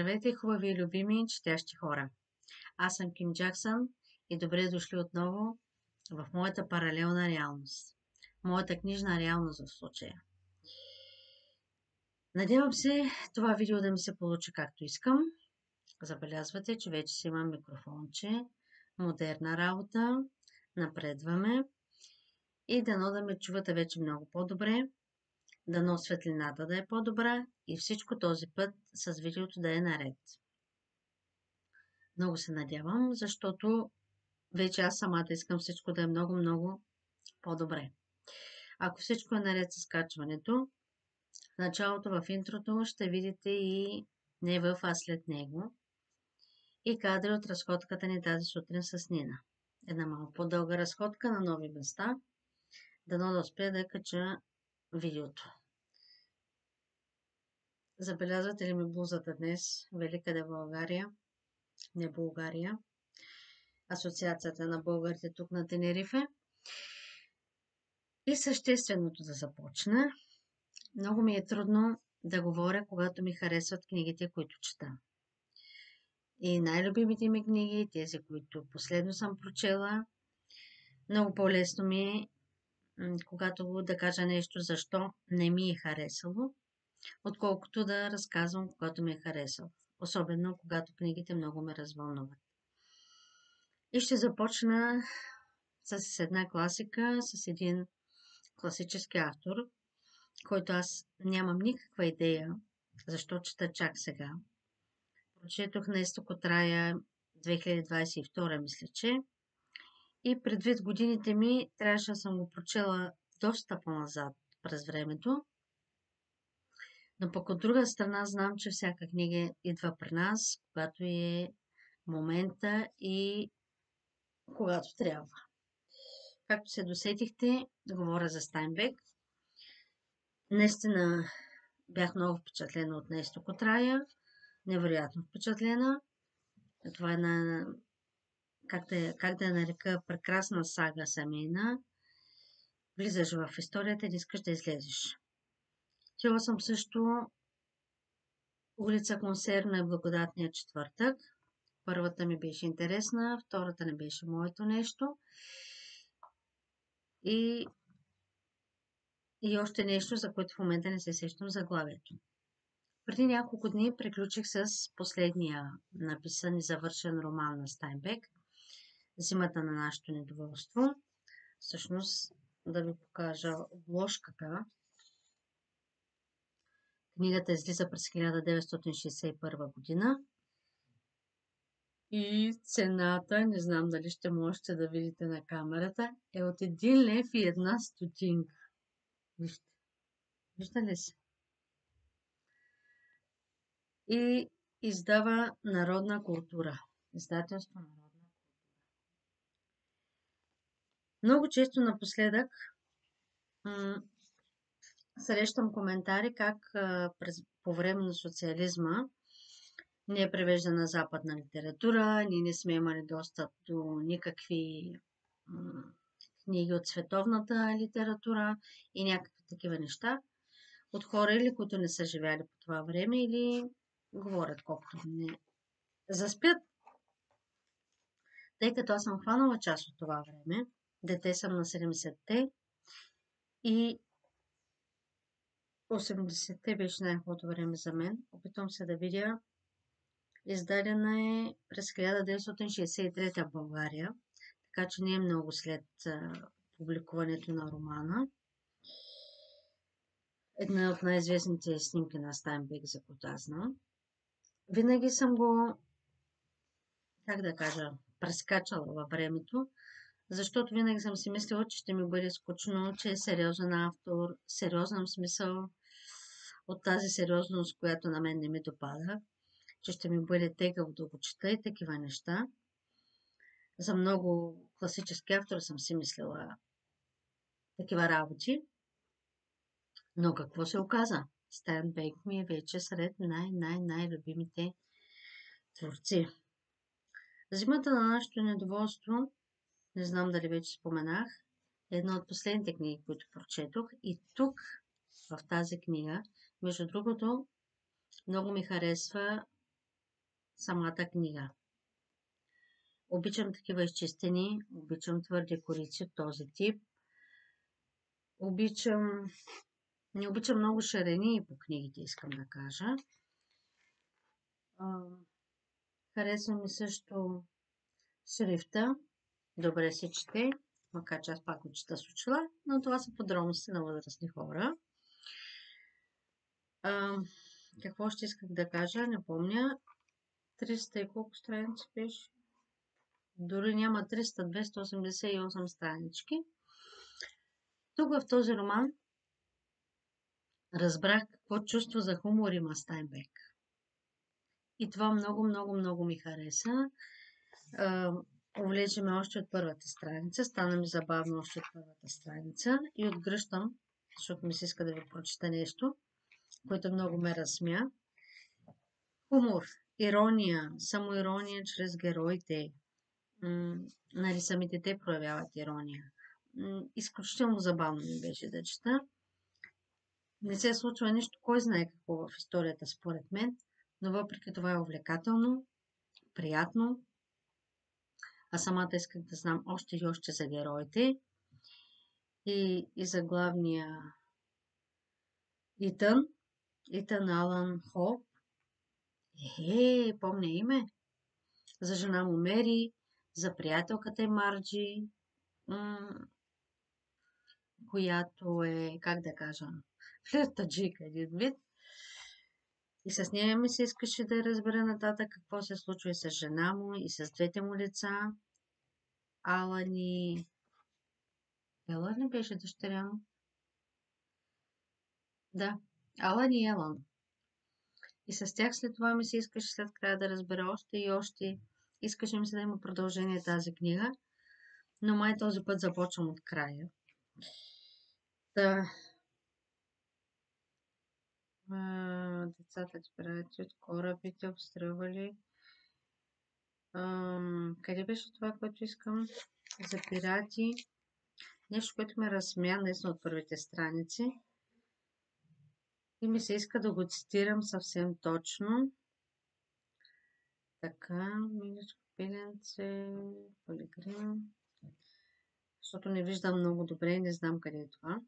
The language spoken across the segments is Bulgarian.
Здравейте, хубави и любими четящи хора! Аз съм Ким Джаксън и добре дошли отново в моята паралелна реалност. Моята книжна реалност в случая. Надявам се това видео да ми се получи както искам. Забелязвате, че вече си имам микрофонче, модерна работа, напредваме и дано да ме чувате вече много по-добре, дано светлината да е по-добра и всичко този път с видеото да е наред. Много се надявам, защото вече аз самата искам всичко да е много по-добре. Ако всичко е наред с качването, в началото в интрото ще видите и не в, а след него и кадри от разходката ни тази сутрин с Нина. Една малко по-дълга разходка на нови места, дано да успея да кача видеото. Забелязвате ли ми блузата днес? Велика де България, не България. Асоциацията на българите тук на Тенерифе. И същественото да започна. Много ми е трудно да говоря, когато ми харесват книгите, които чета. И най-любимите ми книги, тези, които последно съм прочела, много по-лесно ми е, когато да кажа нещо, защо не ми е харесало, отколкото да разказвам, когато ми е харесало. Особено, когато книгите много ме развълнуват. И ще започна с една класика, с един класически автор, който аз нямам никаква идея защо чета чак сега. Прочетох на Изток от рая 2022, мисля, че. И предвид годините ми, трябваше да съм го прочела доста по-назад през времето. Но пък от друга страна знам, че всяка книга идва при нас, когато е момента и когато трябва. Както се досетихте, говоря за Стайнбек. Наистина бях много впечатлена от На Изток от рая. Невероятно впечатлена. Това е една, как да я нарека, прекрасна сага семейна. Влизаш в историята и не искаш да излезеш. Чела съм също Улица Консервна и Благодатния четвъртък. Първата ми беше интересна, втората не беше моето нещо. И още нещо, за което в момента не се сещам заглавието. Преди няколко дни приключих с последния написан и завършен роман на Стайнбек "Зимата на нашето недоволство". Всъщност, да ви покажа обложката. Книгата излиза през 1961 година. И цената, не знам дали ще можете да видите на камерата, е от 1 лев и 1 стотинка. Вижте. Вижда ли се? И издава Народна култура. Издателство Народна култура. Много често напоследък срещам коментари как по време на социализма не е превеждана западна литература, ние не сме имали достъп до никакви книги от световната литература и някакви такива неща от хора, или които не са живяли по това време, или говорят колкото не заспят. Тъй като аз съм хванала част от това време, дете съм на 70-те и 80-те беше най-хубавото време за мен. Опитвам се да видя. Издадена е през 1963 в България, така че не е много след публикуването на романа. Една от най-известните снимки на Стайнбек, за които аз знам. Винаги съм го, как да кажа, прескачала във времето, защото винаги съм си мислила, че ще ми бъде скучно, че е сериозен автор, сериозен в смисъл от тази сериозност, която на мен не ми допада, че ще ми бъде тегаво да го чета и такива неща. За много класически автори съм си мислила такива работи. Но какво се оказа? Стайнбек ми е вече сред най-любимите творци. Зимата на нашето недоволство, не знам дали вече споменах, е една от последните книги, които прочетох. И тук, в тази книга, между другото, много ми харесва самата книга. Обичам такива изчистени, обичам твърди корици от този тип. Не обичам много шарени по книгите, искам да кажа. Харесва ми също шрифта. Добре се чете, макар че аз пак го чета с очила, но това са подробности на възрастни хора. Какво ще исках да кажа, не помня. 300 и колко страници беше? Дори няма 300, 288 странички. Тук в този роман разбрах какво чувство за хумор има Стайнбек. И това много, много, много ми хареса. Увлече ме още от първата страница. Стана ми забавно още от първата страница. И отгръщам, защото ми се иска да ви прочита нещо, което много ме разсмя. Хумор, ирония, самоирония чрез героите. Нали, самите те проявяват ирония. Изключително забавно ми беше да чета. Не се случва нищо, кой знае какво в историята според мен, но въпреки това е увлекателно, приятно. А самата исках да знам още и още за героите и за главния Итан Алън Хоуп. Помня име. За жена му Мери, за приятелката Марджи, която е, как да кажа, флиртаджика един вид. И с нея ми се искаше да разбера нататък какво се случва и с жена му, и с двете му деца. Алън и... Елън ли беше дъщеря му? Да, Алън и Елън. И с тях след това ми се искаше след края да разбера още и още. Искаше ми се да има продължение тази книга, но май този път започвам от края. Децата ти пратят от корабите, обстрелвали. Къде беше това, което искам? За пирати. Нещо, което ме разсмя наистина от първите страници. И ми се иска да го цитирам съвсем точно. Така, миличко пиленце, Пелегрин. Защото не виждам много добре и не знам къде е това.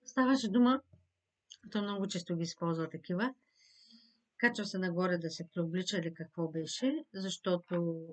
Ставаше дума, то много често ги използва такива. Качва се нагоре да се преоблича или какво беше, защото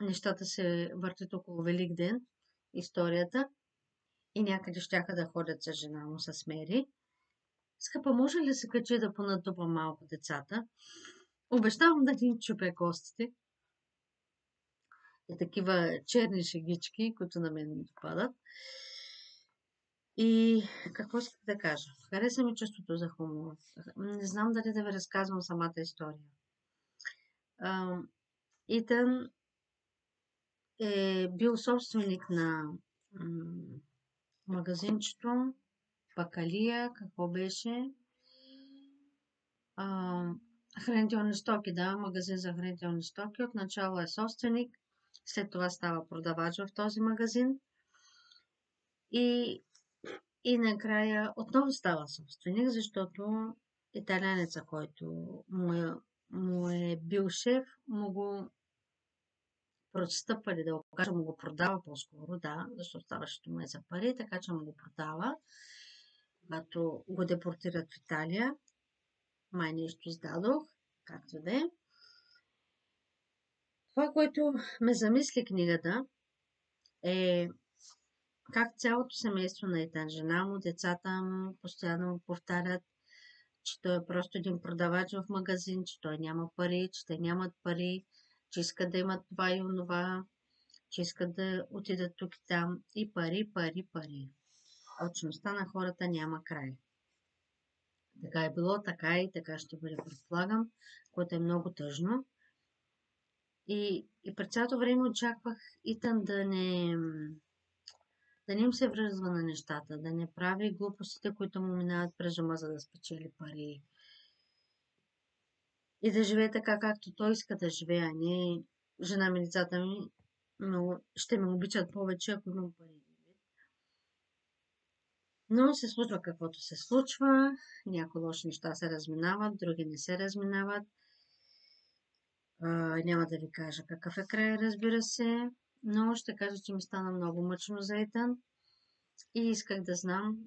нещата се въртят около Великден, историята, и някъде щяха да ходят с жена му, с Мери. Скъпа, може ли да се качи да понатупа малко децата? Обещавам да ни чупя костите. И такива черни шегички, които на мен ми допадат. И какво исках да кажа? Хареса ми чувството за хумор. Не знам дали да ви разказвам самата история. Итан е бил собственик на магазинчето, Бакалия, какво беше? Хранителни стоки, да, магазин за хранителни стоки. Отначало е собственик, след това става продавач в този магазин. И накрая отново става собственик, защото италянеца, който му е бил шеф, му го простъпали, да го кажа, му го продава по-скоро, да, защото ставаше дума за пари, така че му го продава, когато го депортират в Италия. Май нещо издадох, както да е. Това, което ме замисли книгата, е как цялото семейство на Итан, жена му, децата му, постоянно му повтарят, че той е просто един продавач в магазин, че той няма пари, че те нямат пари, че искат да имат това и онова, че искат да отидат тук и там. И пари, пари, пари. Алчността на хората няма край. Така е било, така и така ще бъде, предполагам, което е много тъжно. И през цялото време очаквах Итан да не им се връзва на нещата, да не прави глупостите, които му минават през ума, за да спечели пари. И да живее така, както той иска да живее, а не жена ми, децата ми ще ме обичат повече, ако имам пари. Но се случва каквото се случва, някои лоши неща се разминават, други не се разминават. Няма да ви кажа какъв е край, разбира се, но ще кажа, че ми стана много мъчно за Итан и исках да знам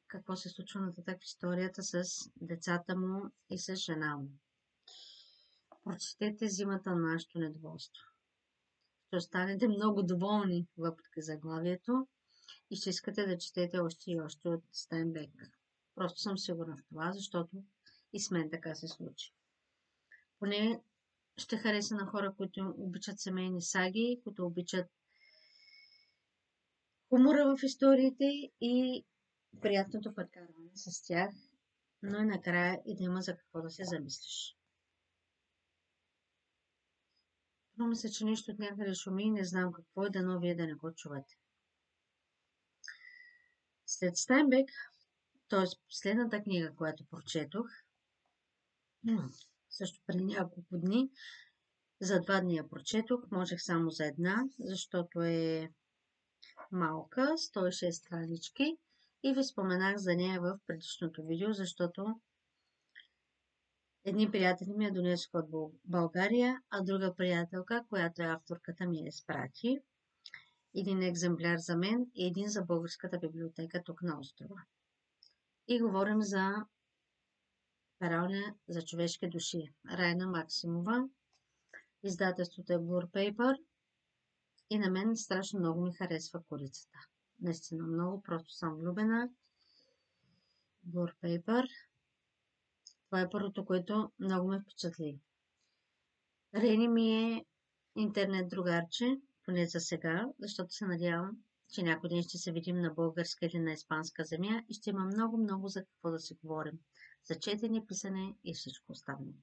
какво се случва нататък в историята с децата му и с жена му. Прочетете Зимата на нашето недоволство. Ще останете много доволни, въпреки заглавието, и ще искате да четете още и още от Стайнбек. Просто съм сигурна в това, защото и с мен така се случи. Поне ще хареса на хора, които обичат семейни саги, които обичат хумора в историите и приятното прекарване с тях, но и накрая и да има за какво да се замислиш. Но мисля, че нещо от някъде шуми и не знам какво е, дано вие да не го чувате. След Стайнбек, т.е. последната книга, която прочетох, също преди няколко дни, за 2 дни я прочетох, можех само за една, защото е малка, 106 странички и ви споменах за нея в предишното видео, защото едни приятели ми я донесоха от България, а друга приятелка, която е авторката, ми я изпрати. Един екземпляр за мен и един за българската библиотека тук на острова. И говорим за Пералня за човешки души. Райна Максимова. Издателството е Blur Paper. И на мен страшно много ми харесва корицата. Наистина много, просто съм влюбена. Blur Paper. Това е първото, което много ме впечатли. Рени ми е интернет другарче, поне за сега, защото се надявам, че някой ден ще се видим на българска или на испанска земя и ще има много за какво да си говорим. За четене, писане и всичко останало.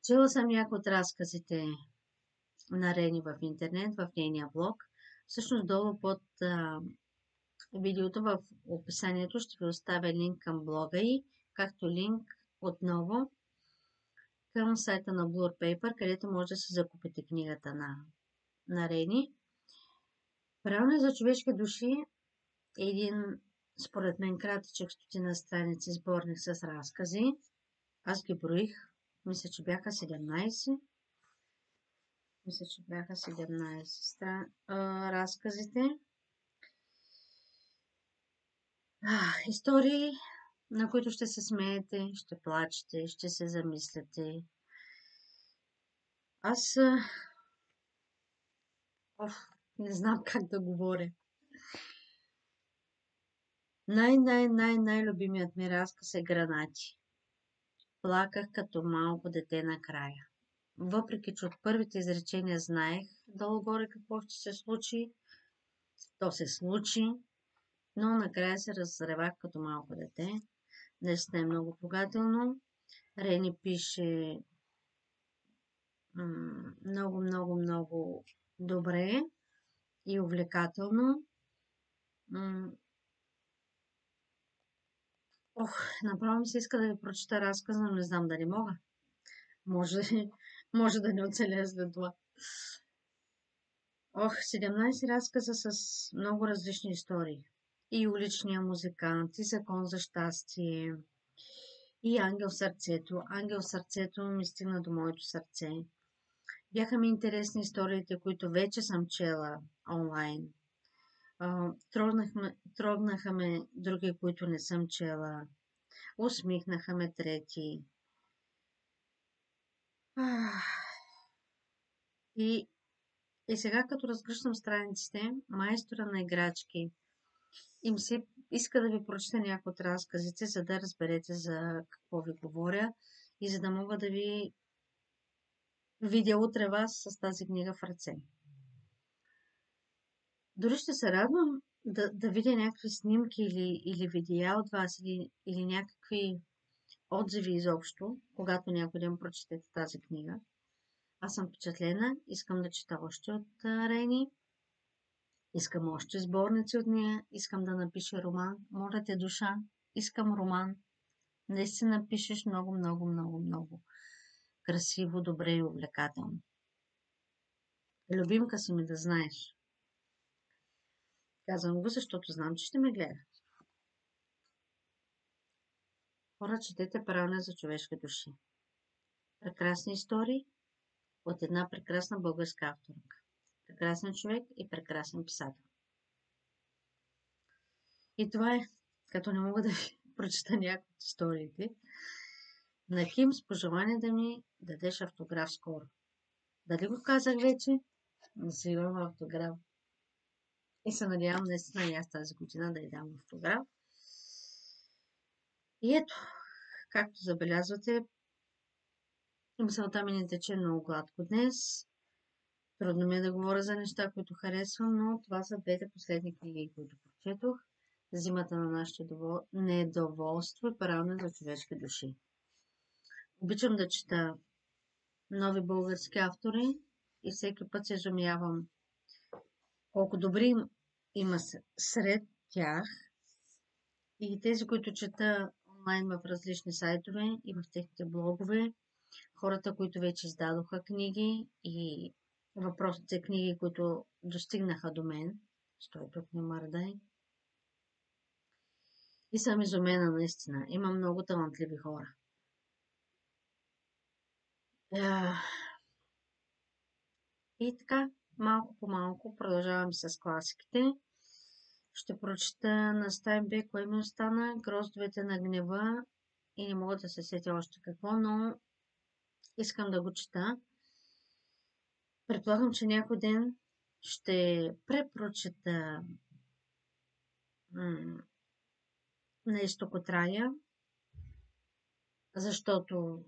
Чела съм някои от разказите на Рени в интернет, в нейния блог. Всъщност долу под видеото в описанието ще ви оставя линк към блога й, както линк отново към сайта на Blur Paper, където може да си закупите книгата на Рени. Правилно за човешки души е един, според мен, кратичък 100 страници сборник с разкази. Аз ги броих. Мисля, че бяха 17. Мисля, че бяха 17 разказите. Истории, на които ще се смеете, ще плачете, ще се замисляте. Аз не знам как да говоря. Най-любимият ми разказ е Гранати. Плаках като малко дете накрая. Въпреки, че от първите изречения знаех долу-горе какво ще се случи, то се случи, но накрая се разревах като малко дете. Днес е много трогателно. Рени пише много добре и увлекателно. Направо ми се иска да ви прочета разказа, но не знам дали мога. Може да не оцеля след това. 17 разказа с много различни истории. И уличния музикант, и Закон за щастие, и Ангел в сърцето. Ангел в сърцето ми стигна до моето сърце. Бяха ми интересни историите, които вече съм чела онлайн. Трогнаха ме други, които не съм чела. Усмихнаха ме трети. И сега, като разгръщам страниците, майстора на играчки, им се иска да ви прочета някои от разказите, за да разберете за какво ви говоря и за да мога да ви видя утре вас с тази книга в ръце. Дори ще се радвам да видя някакви снимки или видеа от вас или някакви отзиви изобщо, когато някой ден прочетете тази книга. Аз съм впечатлена, искам да чета още от Рени, искам още сборници от нея, искам да напиша роман. Моля те, душа, искам роман. Наистина пишеш много красиво, добре и увлекателно. Любимка си ми, да знаеш. Казвам го, защото знам, че ще ме гледа. Хора, четете Правилник за човешки души. Прекрасни истории от една прекрасна българска авторка. Прекрасен човек и прекрасен писател. И това е, като не мога да ви прочета някои от историите, на Ким с пожелание да ми дадеш автограф скоро. Дали го казах вече? Взимам автограф. И се надявам наистина и аз тази година да й дам автограф. И ето, както забелязвате, мисълта ми не тече много гладко днес. Трудно ми е да говоря за неща, които харесвам, но това са двете последни книги, които прочетох. Зимата на нашето недоволство и Правилник за човешки души. Обичам да чета нови български автори и всеки път се изумявам колко добри има сред тях и тези, които чета онлайн в различни сайтове и в техните блогове, хората, които вече издадоха книги и въпросните книги, които достигнаха до мен, стой тук не мърдай. И съм изумена наистина. Има много талантливи хора. И така, малко по малко продължавам с класиките. Ще прочета на Стайнбек, кое ми остана, Гроздовете на гнева и не мога да се сетя още какво, но искам да го чета. Предполагам, че някой ден ще препрочета на изток от рая, защото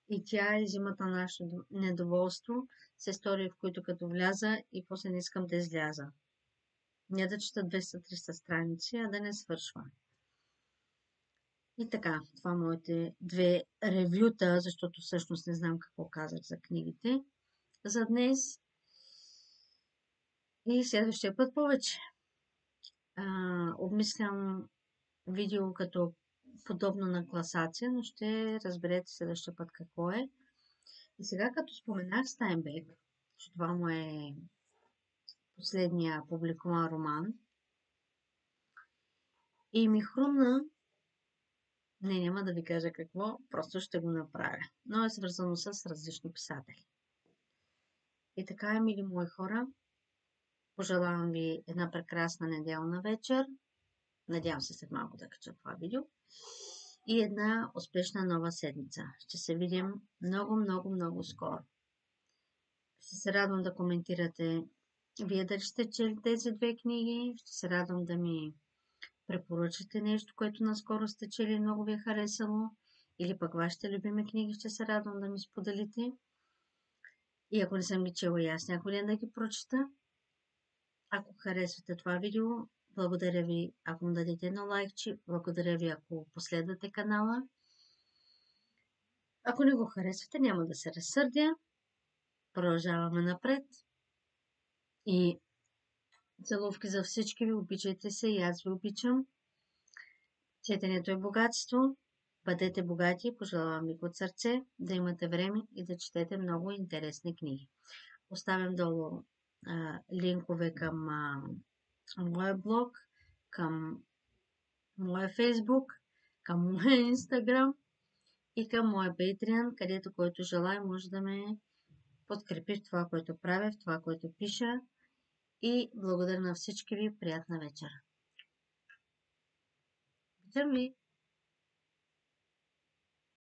и тя и зимата на нашето недоволство са истории, в които като вляза и после не искам да изляза. Не да чета 200-300 страници, а да не свършва. И така, това моите две ревюта, защото всъщност не знам какво казах за книгите за днес. И следващия път повече. Обмислям видео като подобно на класация, но ще разберете следващия път какво е. И сега, като споменах Стайнбек, че това му е последния публикуван роман, и ми хрумна, няма да ви кажа какво, просто ще го направя, но е свързано с различни писатели. И така, мили мои хора, пожелавам ви една прекрасна неделна вечер, надявам се след малко да кача това видео, и една успешна нова седмица. Ще се видим много, много, много скоро. Ще се радвам да коментирате вие дали сте чели тези две книги. Ще се радвам да ми препоръчате нещо, което наскоро сте чели и много ви е харесало. Или пък вашите любими книги, ще се радвам да ми споделите. И ако не съм ги чела и аз някой ден да ги прочета. Ако харесвате това видео, благодаря ви, ако му дадете едно лайкче. Благодаря ви, ако последвате канала. Ако не го харесвате, няма да се разсърдя. Продължаваме напред. И целувки за всички ви, обичайте се и аз ви обичам. Четенето е богатство. Бъдете богати, пожелавам ви от сърце да имате време и да четете много интересни книги. Оставям долу линкове към моя блог, към моя Фейсбук, към моя Инстаграм и към моя Patreon, където който желая може да ме подкрепи в това, което правя, в това, което пиша. И благодаря на всички ви. Приятна вечер. Обичам ви!